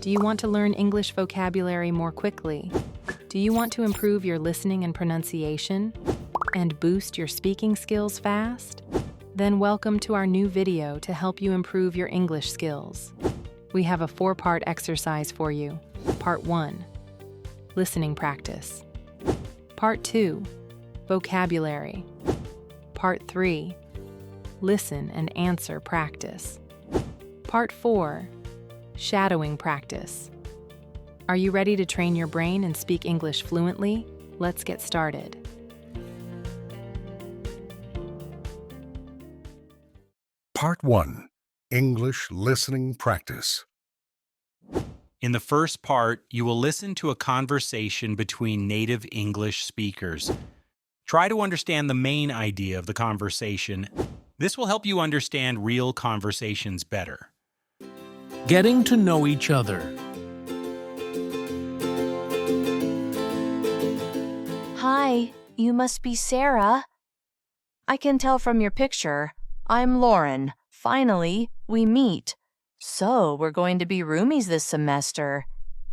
Do you want to learn English vocabulary more quickly? Do you want to improve your listening and pronunciation? And boost your speaking skills fast? Then welcome to our new video to help you improve your English skills. We have a 4-part exercise for you. Part 1, listening practice. Part 2, vocabulary. Part 3, listen and answer practice. Part 4, shadowing practice. Are you ready to train your brain and speak English fluently? Let's get started. Part 1, English Listening Practice. In the first part, you will listen to a conversation between native English speakers. Try to understand the main idea of the conversation. This will help you understand real conversations better. Getting to know each other. Hi, you must be Sarah. I can tell from your picture. I'm Lauren. Finally, we meet. So, we're going to be roomies this semester.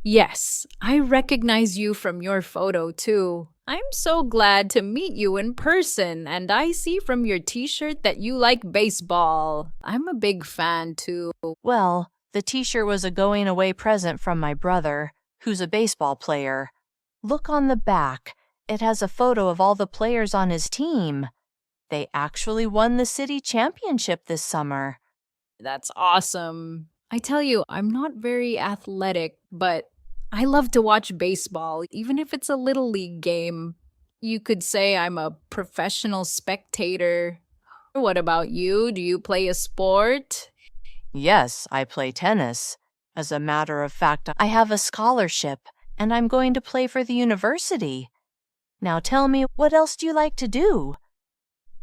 Yes, I recognize you from your photo too. I'm so glad to meet you in person, and I see from your t-shirt that you like baseball. I'm a big fan too. Well, the t-shirt was a going-away present from my brother, who's a baseball player. Look on the back. It has a photo of all the players on his team. They actually won the city championship this summer. That's awesome. I tell you, I'm not very athletic, but I love to watch baseball, even if it's a little league game. You could say I'm a professional spectator. What about you? Do you play a sport? Yes, I play tennis. As a matter of fact, I have a scholarship, and I'm going to play for the university. Now tell me, what else do you like to do?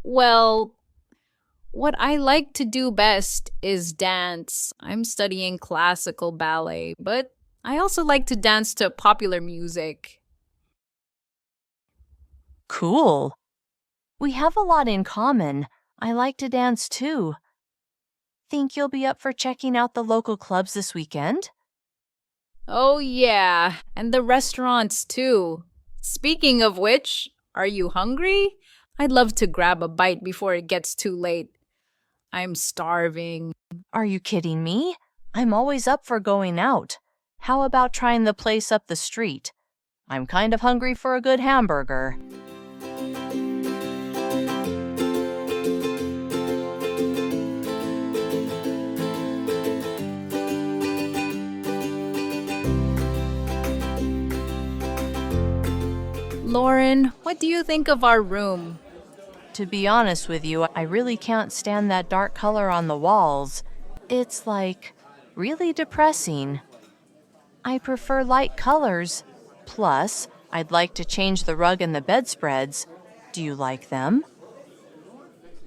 Well, what I like to do best is dance. I'm studying classical ballet, but I also like to dance to popular music. Cool. We have a lot in common. I like to dance too. Think you'll be up for checking out the local clubs this weekend? Oh yeah, and the restaurants too. Speaking of which, are you hungry? I'd love to grab a bite before it gets too late. I'm starving. Are you kidding me? I'm always up for going out. How about trying the place up the street? I'm kind of hungry for a good hamburger. Lauren, what do you think of our room? To be honest with you, I really can't stand that dark color on the walls. It's like really depressing. I prefer light colors. Plus, I'd like to change the rug and the bedspreads. Do you like them?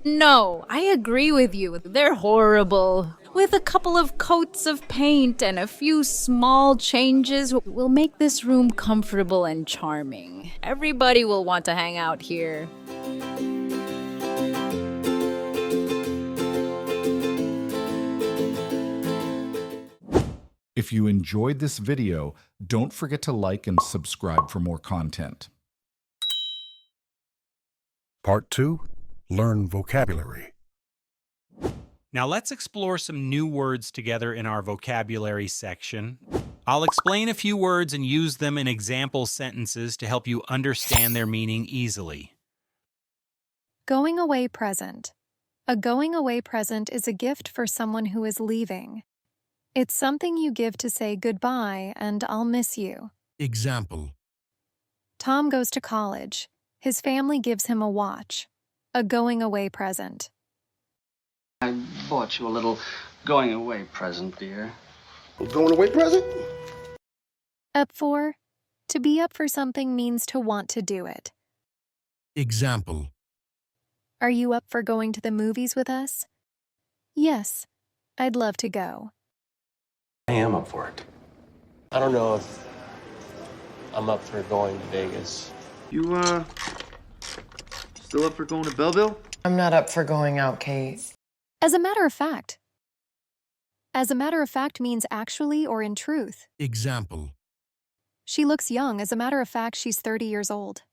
No, I agree with you. They're horrible. With a couple of coats of paint and a few small changes, we'll make this room comfortable and charming. Everybody will want to hang out here. If you enjoyed this video, don't forget to like and subscribe for more content. Part 2, Learn Vocabulary. Now let's explore some new words together in our vocabulary section. I'll explain a few words and use them in example sentences to help you understand their meaning easily. Going away present. A going away present is a gift for someone who is leaving. It's something you give to say goodbye and I'll miss you. Example. Tom goes to college. His family gives him a watch. A going away present. I bought you a little going away present, dear. A going away present? Up for. To be up for something means to want to do it. Example. Are you up for going to the movies with us? Yes, I'd love to go. I am up for it. I don't know if I'm up for going to Vegas. You, still up for going to Belleville? I'm not up for going out, Kate. As a matter of fact, As a matter of fact means actually or in truth. Example. She looks young. As a matter of fact, she's 30 years old.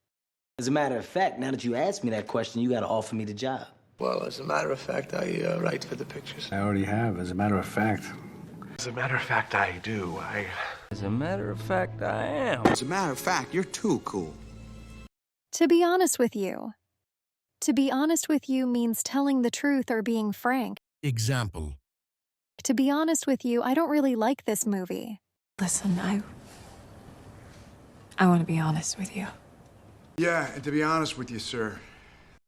As a matter of fact, now that you asked me that question, you gotta offer me the job. Well, as a matter of fact, I write for the pictures. I already have, as a matter of fact. As a matter of fact, I do. As a matter of fact, I am. As a matter of fact, you're too cool. To be honest with you. To be honest with you means telling the truth or being frank. Example. To be honest with you, I don't really like this movie. Listen, I want to be honest with you. Yeah, and to be honest with you, sir.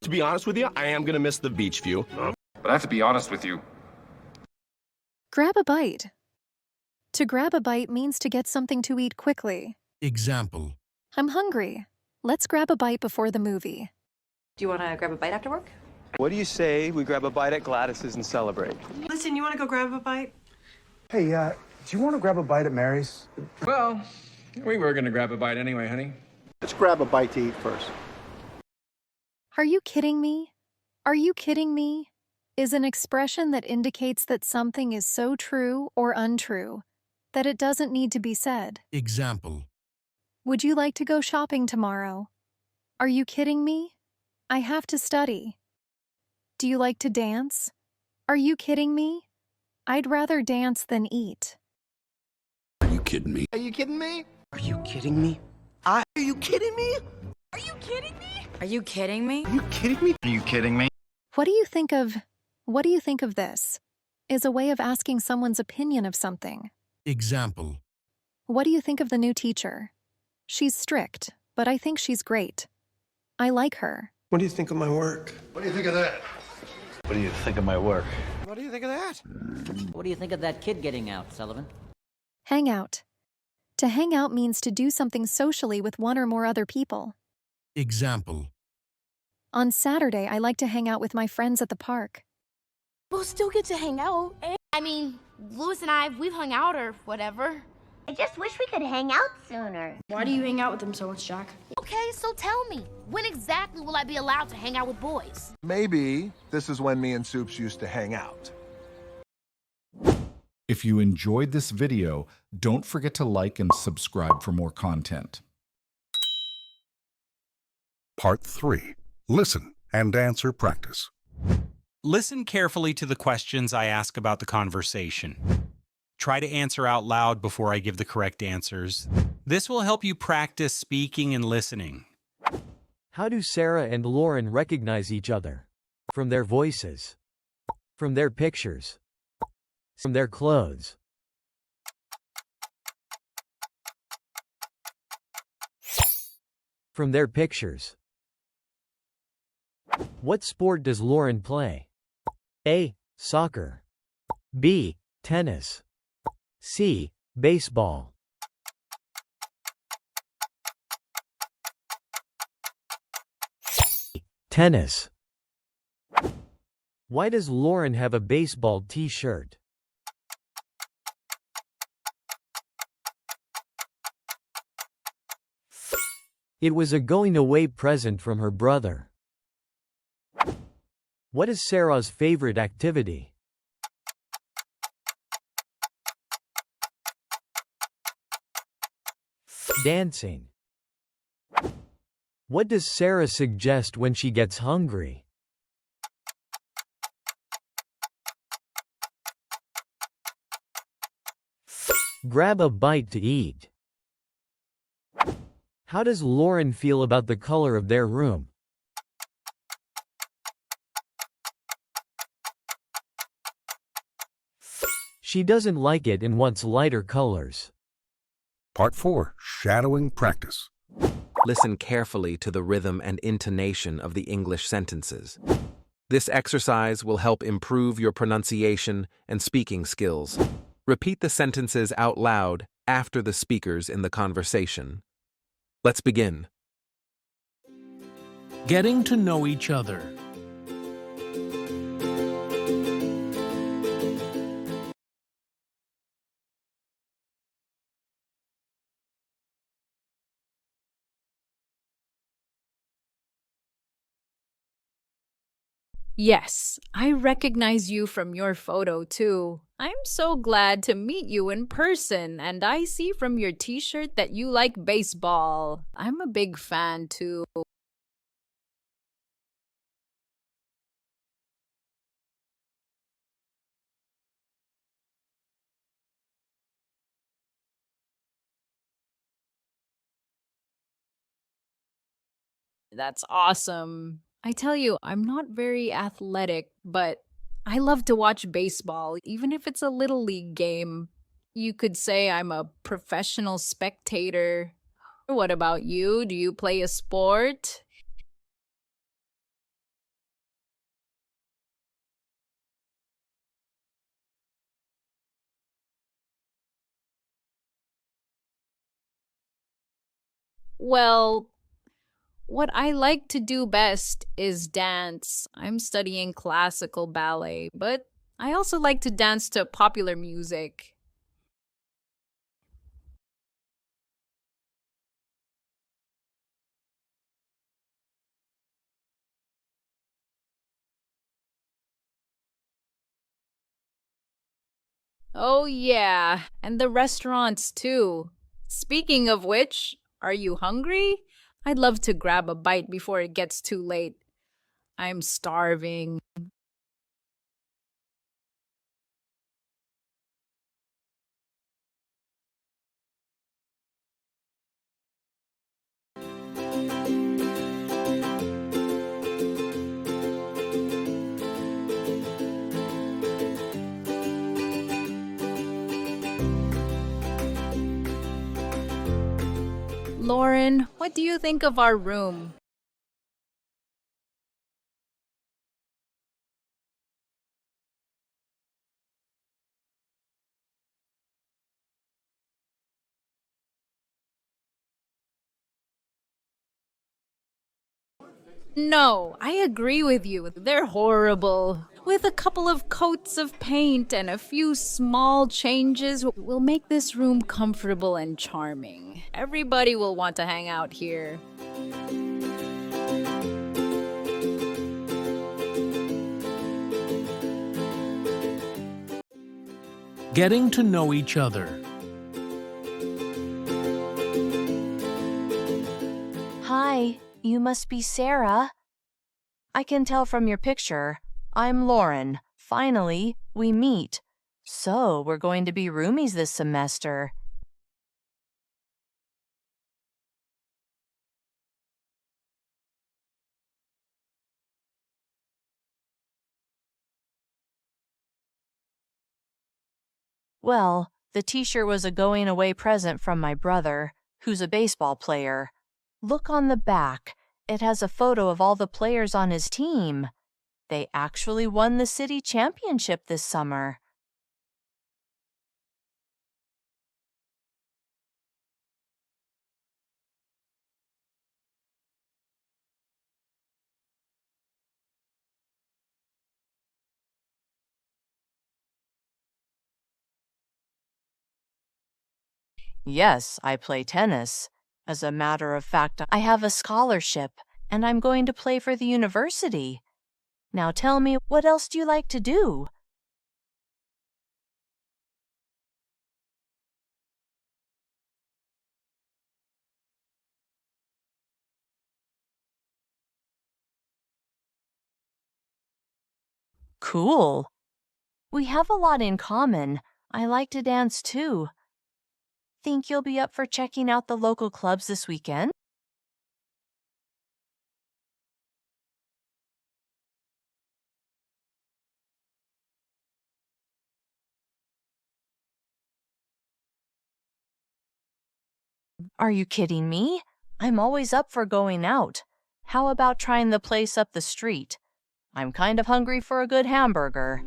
To be honest with you, I am gonna miss the beach view. But I have to be honest with you. Grab a bite. To grab a bite means to get something to eat quickly. Example. I'm hungry. Let's grab a bite before the movie. Do you want to grab a bite after work? What do you say we grab a bite at Gladys's and celebrate? Listen, you want to go grab a bite? Hey, do you want to grab a bite at Mary's? Well, we were gonna grab a bite anyway, honey. Let's grab a bite to eat first. Are you kidding me? Are you kidding me? Is an expression that indicates that something is so true or untrue that it doesn't need to be said. Example. Would you like to go shopping tomorrow? Are you kidding me? I have to study. Do you like to dance? Are you kidding me? I'd rather dance than eat. Are you kidding me? Are you kidding me? Are you kidding me? Are you kidding me? Are you kidding me? Are you kidding me? Are you kidding me? Are you kidding me? What do you think of this? Is a way of asking someone's opinion of something. Example. What do you think of the new teacher? She's strict, but I think she's great. I like her. What do you think of my work? What do you think of that? What do you think of my work? What do you think of that? What do you think of that kid getting out, Sullivan? Hang out. To hang out means to do something socially with one or more other people. Example. On Saturday, I like to hang out with my friends at the park. We'll still get to hang out. I mean, Louis and we've hung out or whatever. I just wish we could hang out sooner. Why do you hang out with them so much, Jack? Okay, so tell me, when exactly will I be allowed to hang out with boys? Maybe this is when me and Soups used to hang out. If you enjoyed this video, don't forget to like and subscribe for more content. Part 3. Listen and answer practice. Listen carefully to the questions I ask about the conversation. Try to answer out loud before I give the correct answers. This will help you practice speaking and listening. How do Sarah and Lauren recognize each other? From their voices. From their pictures. From their clothes. From their pictures. What sport does Lauren play? A. Soccer. B. Tennis. C. Baseball. Tennis. Why does Lauren have a baseball t-shirt? It was a going-away present from her brother. What is Sarah's favorite activity? Dancing. What does Sarah suggest when she gets hungry? Grab a bite to eat. How does Lauren feel about the color of their room? She doesn't like it and wants lighter colors. Part 4. Shadowing practice. Listen carefully to the rhythm and intonation of the English sentences. This exercise will help improve your pronunciation and speaking skills. Repeat the sentences out loud after the speakers in the conversation. Let's begin. Getting to know each other. Yes, I recognize you from your photo too. I'm so glad to meet you in person, and I see from your t-shirt that you like baseball. I'm a big fan too. That's awesome. I tell you, I'm not very athletic, but I love to watch baseball, even if it's a little league game. You could say I'm a professional spectator. What about you? Do you play a sport? Well, what I like to do best is dance. I'm studying classical ballet, but I also like to dance to popular music. Oh, yeah, and the restaurants too. Speaking of which, are you hungry? I'd love to grab a bite before it gets too late. I'm starving. Lauren, what do you think of our room? No, I agree with you. They're horrible. With a couple of coats of paint and a few small changes, we'll make this room comfortable and charming. Everybody will want to hang out here. Getting to know each other. Hi, you must be Sarah. I can tell from your picture. I'm Lauren. Finally, we meet. So, we're going to be roomies this semester. Well, the t-shirt was a going-away present from my brother, who's a baseball player. Look on the back. It has a photo of all the players on his team. They actually won the city championship this summer. Yes, I play tennis. As a matter of fact, I have a scholarship, and I'm going to play for the university. Now tell me, what else do you like to do? Cool. We have a lot in common. I like to dance too. Think you'll be up for checking out the local clubs this weekend? Are you kidding me? I'm always up for going out. How about trying the place up the street? I'm kind of hungry for a good hamburger.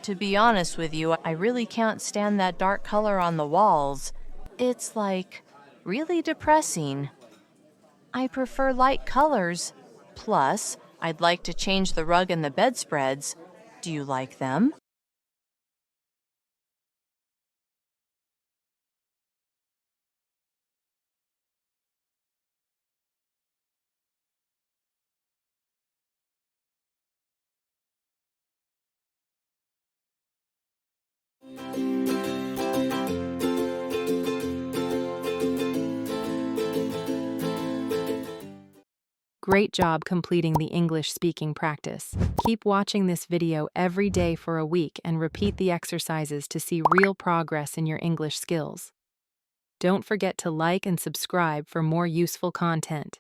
To be honest with you, I really can't stand that dark color on the walls. It's like really depressing. I prefer light colors. Plus, I'd like to change the rug and the bedspreads. Do you like them? Great job completing the English speaking practice. Keep watching this video every day for a week and repeat the exercises to see real progress in your English skills. Don't forget to like and subscribe for more useful content.